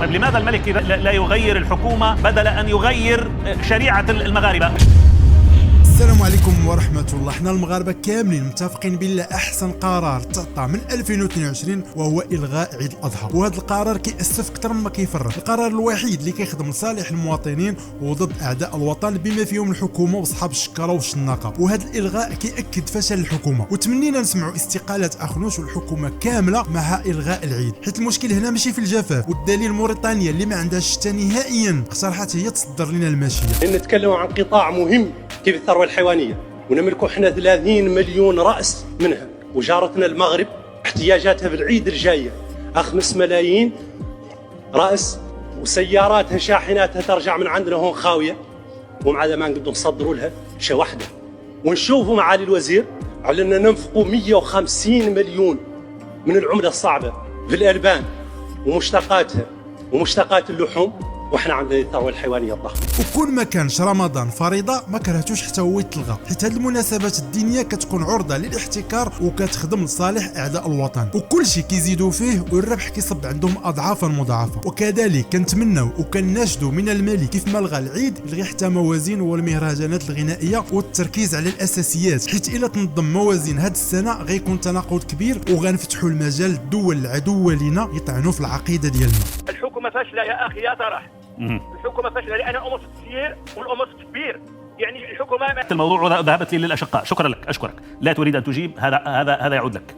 طيب لماذا الملك لا يغير الحكومة بدل أن يغير شريعة المغاربة؟ السلام عليكم ورحمة الله. احنا المغاربة كاملين متفقين بالله احسن قرار تعطى من 2022 وهو الغاء عيد الاضحى، وهذا القرار كيأسف اكثر مما كيفرح. القرار الوحيد اللي كيخدم لصالح المواطنين وضد اعداء الوطن بما فيهم الحكومة واصحاب الشكارة والشناقة، وهذا الالغاء كيأكد فشل الحكومة. وتمنينا نسمعوا استقالة اخنوش والحكومة كاملة مع الغاء العيد، حيت المشكل هنا ماشي في الجفاف، والدليل موريتانيا اللي ما عندهاش الشتا نهائيا اقترحت هي تصدر لنا الماشية. نتكلم عن قطاع مهم كيف الثروة الحيوانية، ونملكوا احنا 30 مليون رأس منها، وجارتنا المغرب احتياجاتها بالعيد الجاية 5 ملايين رأس، وسياراتها شاحناتها ترجع من عندنا هون خاوية، ومع ذا ما نقدر نصدروا لها شيء واحدة. ونشوفوا معالي الوزير على أن ننفقوا 150 مليون من العملة الصعبة في الألبان ومشتقاتها ومشتقات اللحوم، واحنا عندنا الثروه الحيوانيه الضخمه. وكل ما كانش رمضان فريضه ما كرهتوش حتى هو يتلغى، حيت هذه المناسبات الدينيه كتكون عرضه للاحتكار وكتخدم لصالح اعداء الوطن، وكل شيء كيزيدوا فيه والربح كيصب عندهم اضعافا مضاعفه. وكذلك كنتمنوا وكناشدوا من الملك كيف ما لغى العيد يلغي حتى موازين والمهرجانات الغنائيه والتركيز على الاساسيات، حيت الا تنظم موازين هذه السنه غيكون تناقض كبير وغنفتحوا المجال الدول العدوه لنا يطعنوا في العقيده ديالنا. الحكومه فاشله يا اخي يا طرح. الحكومه فاشله لان الامور كثير والامور كبير، يعني الحكومه الموضوع ذهبت لي للأشقاء. شكرا لك، أشكرك. لا تريد أن تجيب، هذا يعود لك.